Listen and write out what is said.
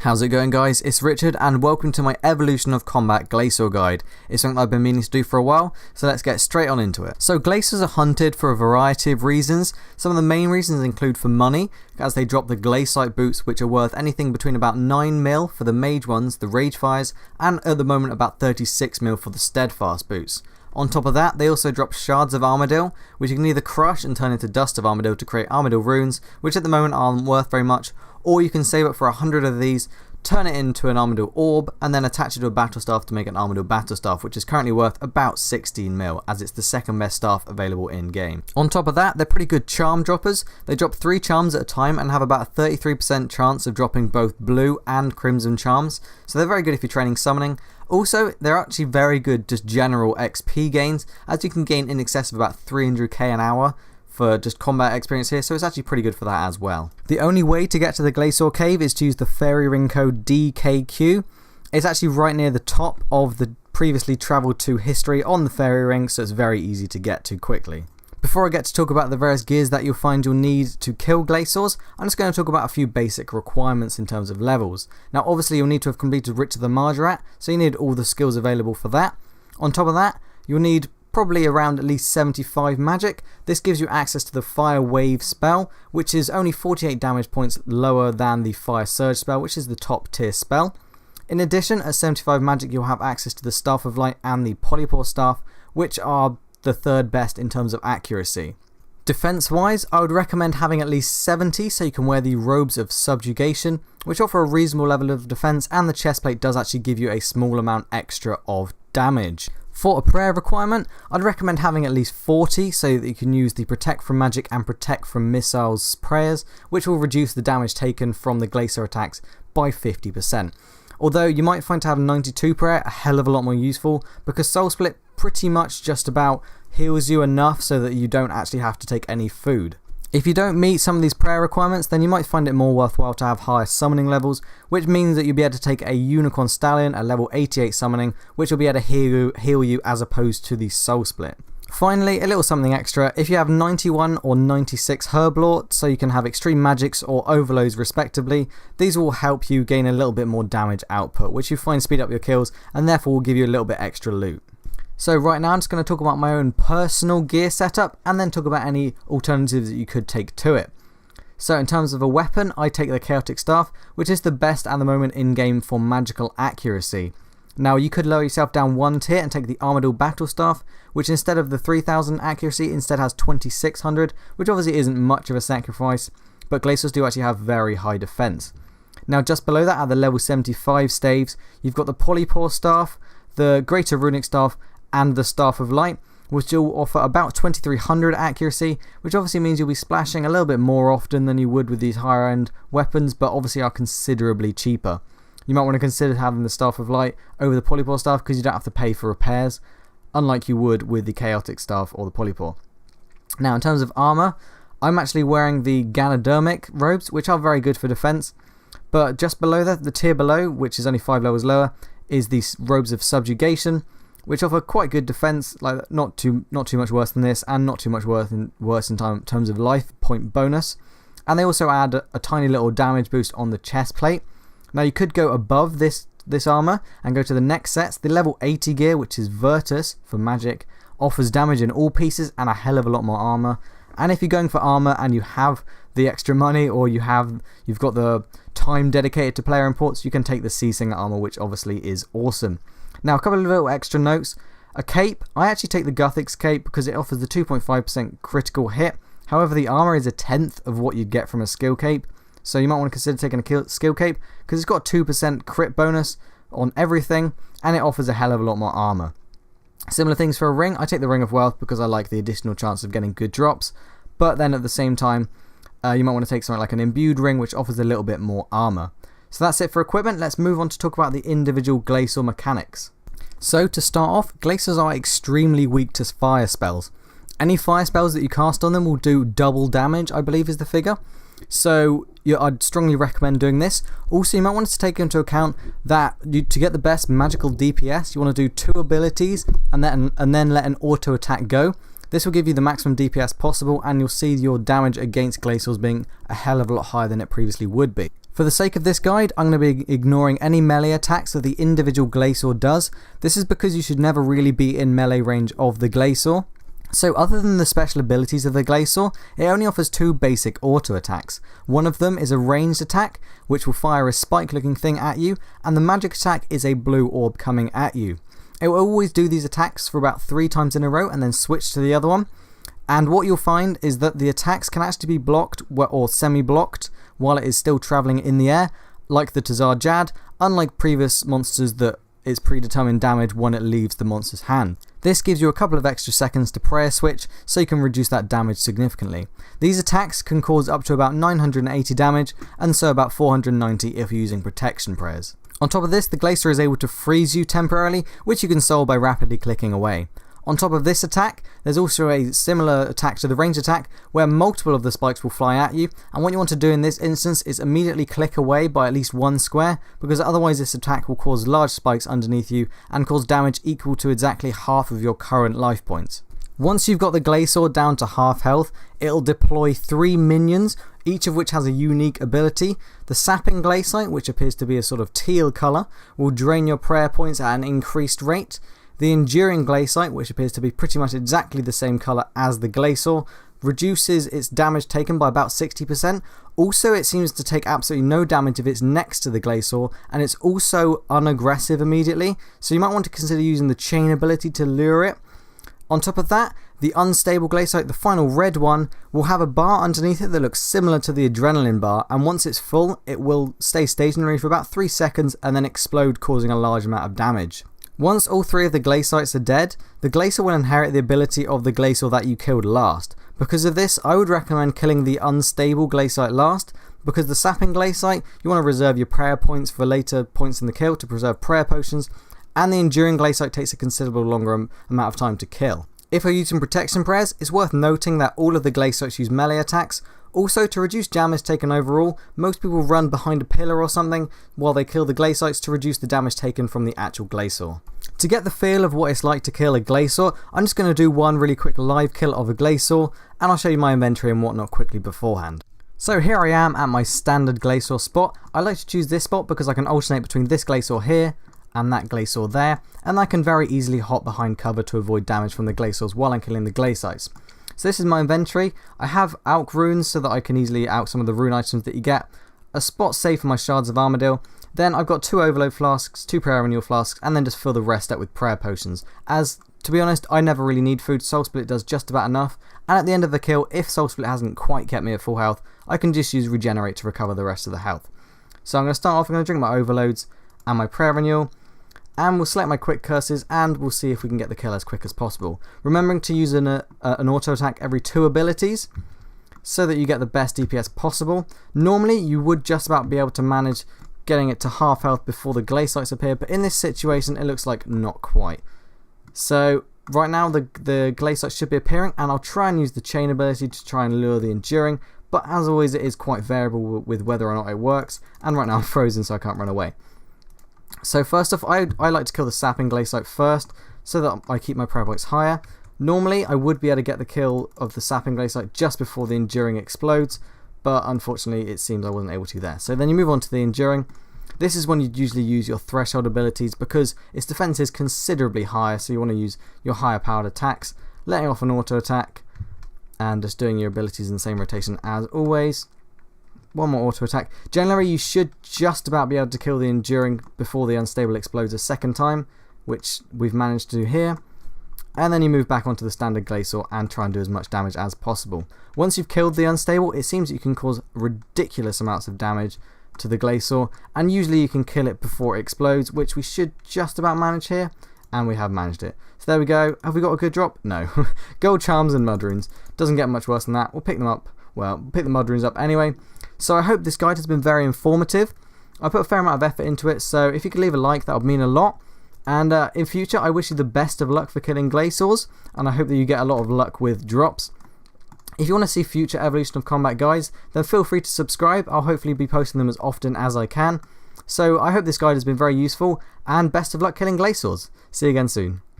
How's it going, guys? It's Richard and welcome to my Evolution of Combat Glacor guide. It's something I've been meaning to do for a while, so let's get straight on into it. So Glacors are hunted for a variety of reasons. Some of the main reasons include for money, as they drop the Glacite boots, which are worth anything between about 9 mil for the mage ones, the rage fires, and at the moment about 36 mil for the steadfast boots. On top of that, they also drop shards of Armadil, which you can either crush and turn into dust of Armadil to create Armadil runes, which at the moment aren't worth very much, or you can save up for 100 of these, turn it into an Armadil orb, and then attach it to a battle staff to make an Armadil battle staff, which is currently worth about 16 mil, as it's the second best staff available in game. On top of that, they're pretty good charm droppers. They drop 3 charms at a time and have about a 33% chance of dropping both blue and crimson charms, so they're very good if you're training summoning. Also, they're actually very good just general XP gains, as you can gain in excess of about 300k an hour for just combat experience here, so it's actually pretty good for that as well. The only way to get to the Glacor cave is to use the fairy ring code DKQ. It's actually right near the top of the previously travelled to history on the fairy ring, so it's very easy to get to quickly. Before I get to talk about the various gears that you'll find you'll need to kill Glacors, I'm just going to talk about a few basic requirements in terms of levels. Now obviously you'll need to have completed Rite of the Margaret, so you need all the skills available for that. On top of that, you'll need probably around at least 75 magic. This gives you access to the Fire Wave spell, which is only 48 damage points lower than the Fire Surge spell, which is the top tier spell. In addition, at 75 magic you'll have access to the Staff of Light and the Polypore Staff, which are the third best in terms of accuracy. Defense wise, I would recommend having at least 70 so you can wear the Robes of Subjugation, which offer a reasonable level of defense, and the chestplate does actually give you a small amount extra of damage. For a prayer requirement, I'd recommend having at least 40 so that you can use the Protect from Magic and Protect from Missiles prayers, which will reduce the damage taken from the Glacor attacks by 50%. Although you might find to have 92 prayer a hell of a lot more useful, because Soul Split pretty much just about heals you enough so that you don't actually have to take any food. If you don't meet some of these prayer requirements, then you might find it more worthwhile to have higher summoning levels, which means that you'll be able to take a Unicorn Stallion at level 88 summoning, which will be able to heal you as opposed to the Soul Split. Finally, a little something extra, if you have 91 or 96 Herblore, so you can have Extreme Magics or Overloads respectively, these will help you gain a little bit more damage output, which you find speed up your kills and therefore will give you a little bit extra loot. So right now I'm just going to talk about my own personal gear setup and then talk about any alternatives that you could take to it. So in terms of a weapon, I take the Chaotic Staff, which is the best at the moment in game for magical accuracy. Now you could lower yourself down one tier and take the Armadil Battle Staff, which instead of the 3000 accuracy instead has 2600, which obviously isn't much of a sacrifice, but Glacors do actually have very high defense. Now just below that at the level 75 staves, you've got the Polypore Staff, the Greater Runic Staff, and the Staff of Light, which will offer about 2300 accuracy, which obviously means you'll be splashing a little bit more often than you would with these higher end weapons, but obviously are considerably cheaper. You might want to consider having the Staff of Light over the Polypore Staff because you don't have to pay for repairs, unlike you would with the Chaotic Staff or the Polypore. Now in terms of armour, I'm actually wearing the Ganodermic robes, which are very good for defense, but just below that, the tier below, which is only 5 levels lower, is the Robes of Subjugation, which offer quite good defense, like not too much worse than this, and not too much worse in terms of life point bonus. And they also add a tiny little damage boost on the chest plate. Now you could go above this armour and go to the next sets. The level 80 gear, which is Virtus for magic, offers damage in all pieces and a hell of a lot more armour. And if you're going for armour and you have the extra money, or you've got the time dedicated to player imports, you can take the Sea Singer armour, which obviously is awesome. Now a couple of little extra notes. A cape, I actually take the Guthix cape because it offers the 2.5% critical hit. However, the armour is a tenth of what you'd get from a skill cape, so you might want to consider taking a skill cape because it's got a 2% crit bonus on everything and it offers a hell of a lot more armour. Similar things for a ring, I take the Ring of Wealth because I like the additional chance of getting good drops, but then at the same time you might want to take something like an Imbued ring, which offers a little bit more armour. So that's it for equipment. Let's move on to talk about the individual Glacor mechanics. So to start off, Glacors are extremely weak to fire spells. Any fire spells that you cast on them will do double damage, I believe is the figure. So I'd strongly recommend doing this. Also, you might want to take into account that to get the best magical DPS, you want to do 2 abilities and then let an auto attack go. This will give you the maximum DPS possible, and you'll see your damage against Glacors being a hell of a lot higher than it previously would be. For the sake of this guide, I'm going to be ignoring any melee attacks that the individual Glacor does. This is because you should never really be in melee range of the Glacor. So other than the special abilities of the Glacor, it only offers 2 basic auto attacks. One of them is a ranged attack, which will fire a spike looking thing at you, and the magic attack is a blue orb coming at you. It will always do these attacks for about 3 times in a row and then switch to the other one. And what you'll find is that the attacks can actually be blocked or semi-blocked while it is still travelling in the air, like the Tazar Jad, unlike previous monsters that it's predetermined damage when it leaves the monster's hand. This gives you a couple of extra seconds to prayer switch, so you can reduce that damage significantly. These attacks can cause up to about 980 damage, and so about 490 if you're using protection prayers. On top of this, the Glacor is able to freeze you temporarily, which you can solve by rapidly clicking away. On top of this attack, there's also a similar attack to the range attack where multiple of the spikes will fly at you, and what you want to do in this instance is immediately click away by at least 1 square, because otherwise this attack will cause large spikes underneath you and cause damage equal to exactly half of your current life points. Once you've got the Glacor down to half health, it'll deploy 3 minions, each of which has a unique ability. The Sapping Glacier, which appears to be a sort of teal colour, will drain your prayer points at an increased rate. The Enduring Glacier, which appears to be pretty much exactly the same colour as the Glacor, reduces its damage taken by about 60%. Also, it seems to take absolutely no damage if it's next to the Glacor, and it's also unaggressive immediately, so you might want to consider using the chain ability to lure it. On top of that, the Unstable Glacier, the final red one, will have a bar underneath it that looks similar to the Adrenaline bar, and once it's full, it will stay stationary for about 3 seconds and then explode, causing a large amount of damage. Once all 3 of the Glaciers are dead, the Glacor will inherit the ability of the Glacor that you killed last. Because of this, I would recommend killing the Unstable Glacier last, because the Sapping Glacier, you want to reserve your prayer points for later points in the kill to preserve prayer potions, and the Enduring Glacier takes a considerable longer amount of time to kill. If you're using protection prayers, it's worth noting that all of the Glacers use melee attacks. Also, to reduce damage taken overall, most people run behind a pillar or something while they kill the Glacers to reduce the damage taken from the actual Glacor. To get the feel of what it's like to kill a Glacor, I'm just going to do one really quick live kill of a Glacor, and I'll show you my inventory and whatnot quickly beforehand. So here I am at my standard Glacor spot. I like to choose this spot because I can alternate between this Glacor here and that Glacor there, and I can very easily hop behind cover to avoid damage from the Glacors while I'm killing the Glacers. So this is my inventory. I have Alch runes so that I can easily out some of the rune items that you get, a spot saved for my Shards of Armadil, then I've got 2 Overload flasks, 2 Prayer Renewal flasks, and then just fill the rest up with prayer potions. As, to be honest, I never really need food, Soul Split does just about enough, and at the end of the kill, if Soul Split hasn't quite kept me at full health, I can just use Regenerate to recover the rest of the health. So I'm going to start off, I'm going to drink my Overloads and my Prayer Renewal, and we'll select my quick curses, and we'll see if we can get the kill as quick as possible. Remembering to use an auto attack every 2 abilities, so that you get the best DPS possible. Normally, you would just about be able to manage getting it to half health before the Glacers appear, but in this situation, it looks like not quite. So, right now, the Glacers should be appearing, and I'll try and use the chain ability to try and lure the Enduring, but as always, it is quite variable with whether or not it works, and right now I'm frozen, so I can't run away. So first off, I like to kill the Sapping Glacier first, so that I keep my prayer points higher. Normally, I would be able to get the kill of the Sapping Glacier just before the Enduring explodes, but unfortunately it seems I wasn't able to there. So then you move on to the Enduring. This is when you usually use your Threshold abilities because its defense is considerably higher, so you want to use your higher powered attacks, letting off an auto attack, and just doing your abilities in the same rotation as always. One more auto attack. Generally, you should just about be able to kill the Enduring before the Unstable explodes a second time, which we've managed to do here. And then you move back onto the standard Glacor and try and do as much damage as possible. Once you've killed the Unstable, it seems that you can cause ridiculous amounts of damage to the Glacor, and usually you can kill it before it explodes, which we should just about manage here, and we have managed it. So there we go. Have we got a good drop? No. Gold Charms and Mud Runes. Doesn't get much worse than that. We'll pick them up. Well, we'll pick the Mud Runes up anyway. So I hope this guide has been very informative. I put a fair amount of effort into it, so if you could leave a like, that would mean a lot. And in future, I wish you the best of luck for killing Glacors, and I hope that you get a lot of luck with drops. If you want to see future Evolution of Combat guides, then feel free to subscribe. I'll hopefully be posting them as often as I can. So I hope this guide has been very useful, and best of luck killing Glacors. See you again soon.